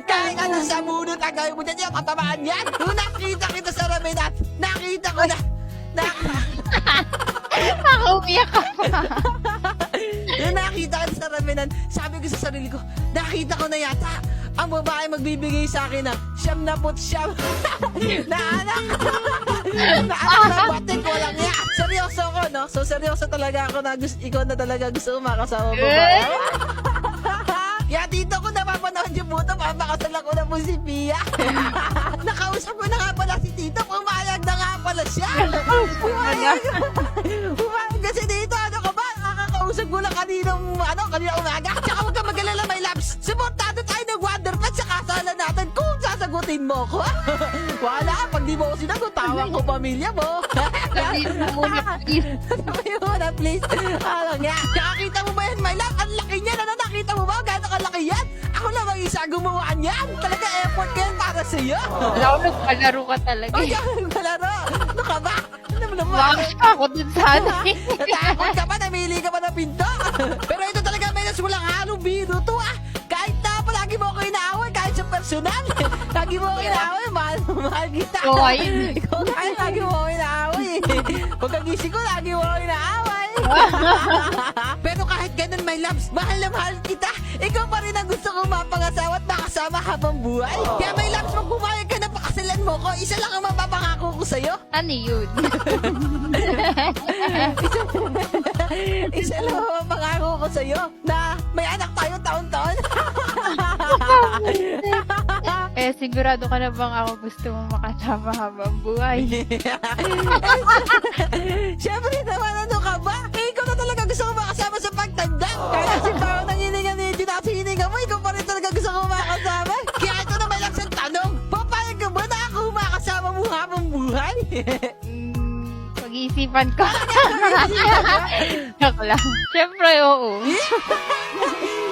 Kahit ano sa munot ang gawin mo dyan, yung katamaan yan. Nung nakita kita sa ramenan, nakita ko na, Nakaumiyak ka pa. nung nakita kita sa ramenan, sabi ko sa sarili ko, nakita ko na yata ang babae magbibigay sa akin ng 79 na anak. Na anak na batik, walang ya. Seryoso ko, no? So, seryoso talaga ako na ikaw na talaga gusto ko makasama babae. Kaya dito ko napapanood yung buto, mapakasal ako na po si Pia. Nakausap ko na nga pala si Tito, pumayag na nga pala siya. Pumayag kasi dito, ano ka ba? Nakakausap ko lang kaninang umaga. Tsaka huwag ka mag-alala, my loves. Suportado tayo ng Wonderpad sa kasalan natin kung sasagutin mo ko. Wala, pag di mo ko sinagot, tawag ko pamilya mo. Sabihin mo muna, please. Sabihin mo na, please. Ano nga? Nakakita mo ba yan, my love? Ang laki niyan. Ano, nakita mo ba? Gano'ng kalaki yan? Ako lang ang isa gumawa niyan. Talaga effort ko yan para sa'yo. Wala ko, nagpalaro ka talaga. Ay, malaro. Ano ka ba? Ano mo naman? Bakit ako dun sana eh. Natakot ka pa, namili ka pa ng pinto. Pero ito talaga, Menas, walang halong biro to ah. Kahit na palagi mo ako inaaway, kahit sa personal. Lagi mo ako inaaway, mahal kita. Oo, ayun. Ikaw kahit lagi mo ako inaaway. Pagkagising ko, lagi mo ako inaaway. Pero kahit ganun, my loves, mahal na mahal kita. Ikaw pa rin ang gusto kong mapangasawa at makasama habang buhay. Kaya my loves, pag pumayag ka na pakasalan mo ko, isa lang ang mapapangako ko sa'yo. Ano yun? Isa lang ang pangako ko sa'yo na may anak tayo taon-taon. Eh, sigurado ka na bang ako gusto mong makasama habang buhay? Siyempre naman, ano ka ba? Ikaw na talaga gusto ko makasama sa pagtanda. Kahit si Pao nang hininga ni hininga mo, ikaw pa rin talaga gusto ko makasama. Kaya ito na may laksang tanong, papayag ka ba na ako makasama mo habang buhay? Pag-iisipan ko. Joke lang. Siyempre, oo.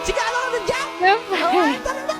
Sigalo ka na dyan! Siyempre. Oh, tara na!